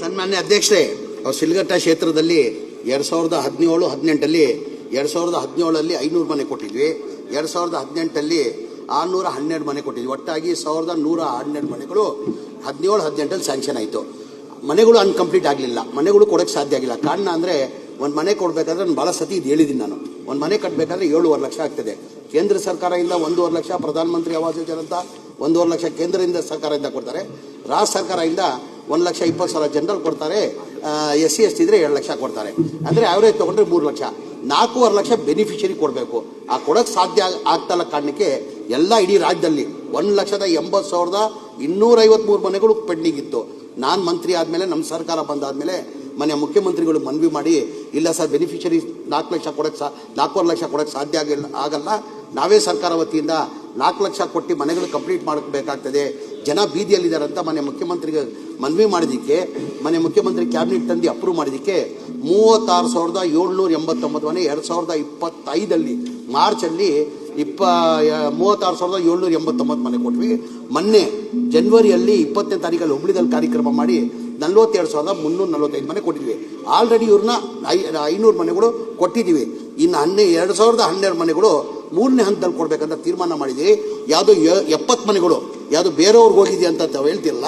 ಸನ್ಮಾನ್ಯ ಅಧ್ಯಕ್ಷರೇ, ಶಿಲ್ಘಟ್ಟ ಕ್ಷೇತ್ರದಲ್ಲಿ 2017-18 2017 500 ಮನೆ ಕೊಟ್ಟಿದ್ವಿ. 2018 612 ಮನೆ ಕೊಟ್ಟಿದ್ವಿ. ಒಟ್ಟಾಗಿ 1112 ಮನೆಗಳು 17-18 ಸ್ಯಾಂಕ್ಷನ್ ಆಯಿತು. ಮನೆಗಳು ಅನ್ಕಂಪ್ಲೀಟ್ ಆಗಲಿಲ್ಲ, ಮನೆಗಳು ಕೊಡೋಕ್ಕೆ ಸಾಧ್ಯ ಆಗಿಲ್ಲ. ಕಾರಣ ಅಂದರೆ ಒಂದು ಮನೆ ಕೊಡಬೇಕಾದ್ರೆ ನಾನು ಭಾಳ ಸತಿ ಇದು ಹೇಳಿದ್ದೀನಿ. ನಾನು ಒಂದು ಮನೆ ಕಟ್ಟಬೇಕಾದ್ರೆ 7.5 ಲಕ್ಷ ಆಗ್ತದೆ. ಕೇಂದ್ರ ಸರ್ಕಾರದಿಂದ 1.5 ಲಕ್ಷ, ಪ್ರಧಾನಮಂತ್ರಿ ಆವಾಸ್ ಯೋಜನೆ ಅಂತ 1.5 ಲಕ್ಷ ಕೇಂದ್ರದಿಂದ ಸರ್ಕಾರದಿಂದ ಕೊಡ್ತಾರೆ. ರಾಜ್ಯ ಸರ್ಕಾರದಿಂದ 1,20,000 ಜನರಲ್ ಕೊಡ್ತಾರೆ. SC ST ಇದ್ರೆ 7 ಲಕ್ಷ ಕೊಡ್ತಾರೆ. ಅಂದರೆ ಆವ್ರೇಜ್ ತೊಗೊಂಡ್ರೆ 3 ಲಕ್ಷ, 4.5 ಲಕ್ಷ ಬೆನಿಫಿಷರಿ ಕೊಡಬೇಕು. ಆ ಕೊಡೋಕ್ಕೆ ಸಾಧ್ಯ ಆಗ್ತಲ್ಲ ಕಾರಣಕ್ಕೆ ಎಲ್ಲ ಇಡೀ ರಾಜ್ಯದಲ್ಲಿ 1,80,253 ಮನೆಗಳು ಪೆಂಡಿಂಗ್ ಇತ್ತು. ನಾನು ಮಂತ್ರಿ ಆದಮೇಲೆ, ನಮ್ಮ ಸರ್ಕಾರ ಬಂದಾದಮೇಲೆ ಮನೆ ಮುಖ್ಯಮಂತ್ರಿಗಳು ಮನವಿ ಮಾಡಿ, ಇಲ್ಲ ಸರ್ ಬೆನಿಫಿಷರಿ 4.25 ಲಕ್ಷ ಕೊಡೋಕ್ಕೆ ಸಾಧ್ಯ ಆಗಲ್ಲ, ನಾವೇ ಸರ್ಕಾರ ವತಿಯಿಂದ 4 ಲಕ್ಷ ಕೊಟ್ಟು ಮನೆಗಳು ಕಂಪ್ಲೀಟ್ ಮಾಡಬೇಕಾಗ್ತದೆ, ಜನ ಬೀದಿಯಲ್ಲಿದ್ದಾರೆ ಅಂತ ಮನೆ ಮುಖ್ಯಮಂತ್ರಿಗೆ ಮನವಿ ಮಾಡಿದ್ದಕ್ಕೆ ಮನೆ ಮುಖ್ಯಮಂತ್ರಿ ಕ್ಯಾಬಿನೆಟ್ ತಂದು ಅಪ್ರೂವ್ ಮಾಡಿದ್ದಕ್ಕೆ 36,789 ಮನೆ 2025 ಮಾರ್ಚಲ್ಲಿ 36,789 ಮನೆ ಕೊಟ್ವಿ. ಮೊನ್ನೆ ಜನವರಿಯಲ್ಲಿ 20ನೇ ತಾರೀಕಲ್ಲಿ ಹುಬ್ಳಿದಲ್ಲಿ ಕಾರ್ಯಕ್ರಮ ಮಾಡಿ 42,345 ಮನೆ ಕೊಟ್ಟಿದ್ವಿ. ಆಲ್ರೆಡಿ ಇವ್ರನ್ನ 500 ಮನೆಗಳು ಕೊಟ್ಟಿದ್ದೀವಿ. ಇನ್ನು 2012 ಮನೆಗಳು 3ನೇ ಹಂತದಲ್ಲಿ ಕೊಡಬೇಕಂತ ತೀರ್ಮಾನ ಮಾಡಿದ್ವಿ. ಯಾವುದೋ 70 ಮನೆಗಳು ಯಾವುದು ಬೇರೆಯವ್ರಿಗೆ ಹೋಗಿದೆ ಅಂತ ಹೇಳ್ತಿರಲ್ಲ,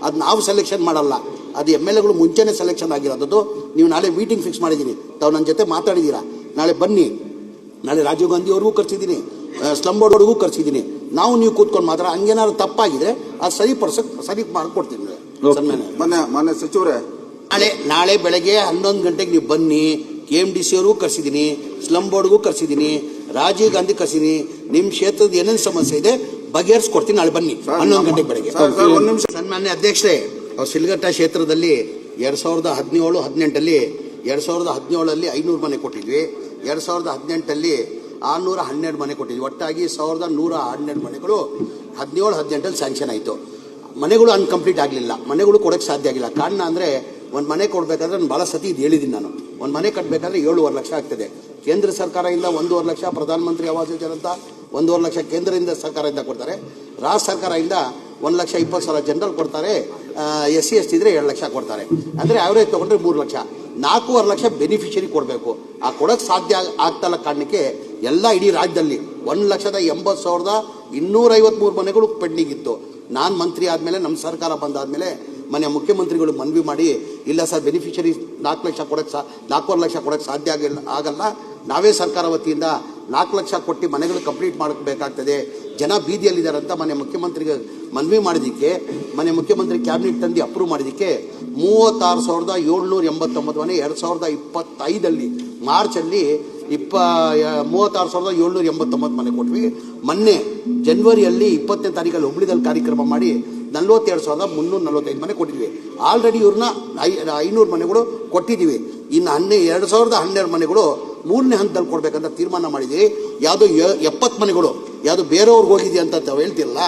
ಅದು ನಾವು ಸೆಲೆಕ್ಷನ್ ಮಾಡಲ್ಲ, ಅದು MLAಗಳು ಮುಂಚೆನೇ ಸೆಲೆಕ್ಷನ್ ಆಗಿರೋದು. ನೀವು ನಾಳೆ ಮೀಟಿಂಗ್ ಫಿಕ್ಸ್ ಮಾಡಿದ್ದೀನಿ, ತಾವು ನನ್ನ ಜೊತೆ ಮಾತಾಡಿದ್ದೀರಾ, ನಾಳೆ ಬನ್ನಿ. ನಾಳೆ ರಾಜೀವ್ ಗಾಂಧಿ ಅವ್ರಿಗೂ ಕರ್ಸಿದ್ದೀನಿ, ಸ್ಲಮ್ ಬೋರ್ಡ್ ಅವ್ರಿಗೂ ಕರ್ಸಿದ್ದೀನಿ. ನೀವು ಕೂತ್ಕೊಂಡು ಮಾತ್ರ ಹಂಗೇನಾದ್ರು ತಪ್ಪಾಗಿದ್ರೆ ಅದು ಸರಿ ಮಾಡಿಕೊಡ್ತೀನಿ. ಮಾನ್ಯ ಸಚಿವರೇ, ನಾಳೆ ಬೆಳಗ್ಗೆ 11 ಗಂಟೆಗೆ ನೀವು ಬನ್ನಿ. KMDC ಅವ್ರಿಗೂ ಕರ್ಸಿದ್ದೀನಿ, ಸ್ಲಮ್ ಬೋರ್ಡ್ಗೂ ಕರ್ಸಿದ್ದೀನಿ, ರಾಜೀವ್ ಗಾಂಧಿ ಕರ್ಸಿದ್ದೀನಿ. ನಿಮ್ಮ ಕ್ಷೇತ್ರದ ಏನೇನು ಸಮಸ್ಯೆ ಇದೆ ಬಗೆಹರಿಸ್ಕೊಡ್ತೀನಿ. ನಾಳೆ ಬನ್ನಿ 11 ಗಂಟೆಗೆ ಬೆಳಗ್ಗೆ. ಸನ್ಮಾನ್ಯ ಅಧ್ಯಕ್ಷರೇ, ಶಿಲ್ಘಟ್ಟ ಕ್ಷೇತ್ರದಲ್ಲಿ 2017-18 2017 500 ಮನೆ ಕೊಟ್ಟಿದ್ವಿ. 2018 612 ಮನೆ ಕೊಟ್ಟಿದ್ವಿ. ಒಟ್ಟಾಗಿ 1112 ಮನೆಗಳು 17-18 ಸ್ಯಾಂಕ್ಷನ್ ಆಯಿತು. ಮನೆಗಳು ಅನ್ಕಂಪ್ಲೀಟ್ ಆಗಲಿಲ್ಲ, ಮನೆಗಳು ಕೊಡೋಕ್ಕೆ ಸಾಧ್ಯ ಆಗಿಲ್ಲ. ಕಾರಣ ಅಂದರೆ ಒಂದು ಮನೆ ಕೊಡಬೇಕಾದ್ರೆ ನಾನು ಭಾಳ ಸತಿ ಇದು ಹೇಳಿದ್ದೀನಿ. ನಾನು ಒಂದು ಮನೆ ಕಟ್ಟಬೇಕಾದ್ರೆ 7.5 ಲಕ್ಷ ಆಗ್ತದೆ. ಕೇಂದ್ರ ಸರ್ಕಾರದಿಂದ 1.5 ಲಕ್ಷ, ಪ್ರಧಾನಮಂತ್ರಿ ಆವಾಸ್ ಯೋಜನೆ ಅಂತ 1.5 ಲಕ್ಷ ಕೇಂದ್ರದಿಂದ ಸರ್ಕಾರದಿಂದ ಕೊಡ್ತಾರೆ. ರಾಜ್ಯ ಸರ್ಕಾರದಿಂದ 1,20,000 ಜನರಲ್ ಕೊಡ್ತಾರೆ. SC ST ಇದ್ರೆ 7 ಲಕ್ಷ ಕೊಡ್ತಾರೆ. ಅಂದರೆ ಆವ್ರೇಜ್ ತೊಗೊಂಡ್ರೆ 3 ಲಕ್ಷ, 4.5 ಲಕ್ಷ ಬೆನಿಫಿಷರಿ ಕೊಡಬೇಕು. ಆ ಕೊಡೋಕ್ಕೆ ಸಾಧ್ಯ ಆಗ್ತಲ್ಲ ಕಾರಣಕ್ಕೆ ಎಲ್ಲ ಇಡೀ ರಾಜ್ಯದಲ್ಲಿ 1,80,253 ಮನೆಗಳು ಪೆಂಡಿಂಗ್ ಇತ್ತು. ನಾನು ಮಂತ್ರಿ ಆದಮೇಲೆ, ನಮ್ಮ ಸರ್ಕಾರ ಬಂದಾದಮೇಲೆ ಮನೆ ಮುಖ್ಯಮಂತ್ರಿಗಳು ಮನವಿ ಮಾಡಿ, ಇಲ್ಲ ಸರ್ ಬೆನಿಫಿಷರಿ 4 ಲಕ್ಷ ಕೊಡೋಕ್ಕೆ 4.5 ಲಕ್ಷ ಕೊಡೋಕ್ಕೆ ಸಾಧ್ಯ ಆಗಲ್ಲ, ನಾವೇ ಸರ್ಕಾರ ವತಿಯಿಂದ 4 ಲಕ್ಷ ಕೊಟ್ಟು ಮನೆಗಳು ಕಂಪ್ಲೀಟ್ ಮಾಡಬೇಕಾಗ್ತದೆ, ಜನ ಬೀದಿಯಲ್ಲಿದ್ದಾರೆ ಅಂತ ಮನೆ ಮುಖ್ಯಮಂತ್ರಿಗೆ ಮನವಿ ಮಾಡಿದ್ದಕ್ಕೆ ಮನೆ ಮುಖ್ಯಮಂತ್ರಿ ಕ್ಯಾಬಿನೆಟ್ ತಂದು ಅಪ್ರೂವ್ ಮಾಡಿದ್ದಕ್ಕೆ 36,789 ಮನೆ 2025 ಮಾರ್ಚಲ್ಲಿ 36,789 ಮನೆ ಕೊಟ್ವಿ. ಮೊನ್ನೆ ಜನವರಿಯಲ್ಲಿ 20ನೇ ತಾರೀಕಲ್ಲಿ ಹುಬ್ಳಿದಲ್ಲಿ ಕಾರ್ಯಕ್ರಮ ಮಾಡಿ 42,345 ಮನೆ ಕೊಟ್ಟಿದ್ವಿ. ಆಲ್ರೆಡಿ ಇವ್ರನ್ನ 500 ಮನೆಗಳು ಕೊಟ್ಟಿದ್ದೀವಿ. ಇನ್ನು 2012 ಮನೆಗಳು 3ನೇ ಹಂತದಲ್ಲಿ ಕೊಡಬೇಕಂತ ತೀರ್ಮಾನ ಮಾಡಿದ್ವಿ. ಯಾವುದೋ 70 ಮನೆಗಳು ಯಾವುದು ಬೇರೆಯವ್ರಿಗೆ ಹೋಗಿದೆ ಅಂತ ಹೇಳ್ತಿರಲ್ಲ,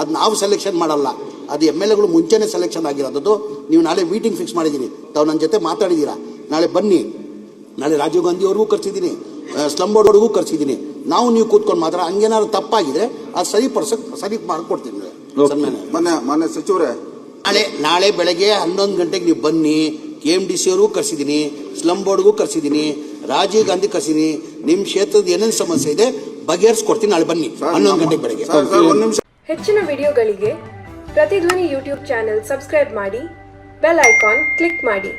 ಅದು ನಾವು ಸೆಲೆಕ್ಷನ್ ಮಾಡಲ್ಲ, ಅದು MLAಗಳು ಮುಂಚೆನೇ ಸೆಲೆಕ್ಷನ್ ಆಗಿರೋದು. ನೀವು ನಾಳೆ ಮೀಟಿಂಗ್ ಫಿಕ್ಸ್ ಮಾಡಿದ್ದೀನಿ, ತಾವು ನನ್ನ ಜೊತೆ ಮಾತಾಡಿದ್ದೀರಾ, ನಾಳೆ ಬನ್ನಿ. ನಾಳೆ ರಾಜೀವ್ ಗಾಂಧಿ ಅವ್ರಿಗೂ ಕರ್ಸಿದ್ದೀನಿ, ಸ್ಲಮ್ ಬೋರ್ಡ್ ಅವ್ರಿಗೂ ಕರ್ಸಿದ್ದೀನಿ. ನೀವು ಕೂತ್ಕೊಂಡು ಮಾತ್ರ ಹಂಗೇನಾದ್ರು ತಪ್ಪಾಗಿದ್ರೆ ಅದು ಸರಿ ಮಾಡಿಕೊಡ್ತೀನಿ. ಮಾನ್ಯ ಸಚಿವರೇ, ನಾಳೆ ಬೆಳಗ್ಗೆ 11 ಗಂಟೆಗೆ ನೀವು ಬನ್ನಿ. KMDC ಅವ್ರಿಗೂ ಕರ್ಸಿದ್ದೀನಿ, ಸ್ಲಮ್ ಬೋರ್ಡ್ಗೂ ಕರ್ಸಿದ್ದೀನಿ, ರಾಜೀವ್ ಗಾಂಧಿ ಕರ್ಸಿದ್ದೀನಿ. ನಿಮ್ಮ ಕ್ಷೇತ್ರದ ಏನೇನು ಸಮಸ್ಯೆ ಇದೆ ಬಗೆಹರಿಸ್ಕೊಡ್ತೀನಿ. ನಾಳೆ ಬನ್ನಿ 11 ಗಂಟೆಗೆ ಬೆಳಗ್ಗೆ. ಹೆಚ್ಚಿನ ವಿಡಿಯೋಗಳಿಗೆ ಪ್ರತಿಧ್ವನಿ ಯೂಟ್ಯೂಬ್ ಚಾನೆಲ್ ಸಬ್ಸ್ಕ್ರೈಬ್ ಮಾಡಿ, ಬೆಲ್ ಐಕಾನ್ ಕ್ಲಿಕ್ ಮಾಡಿ.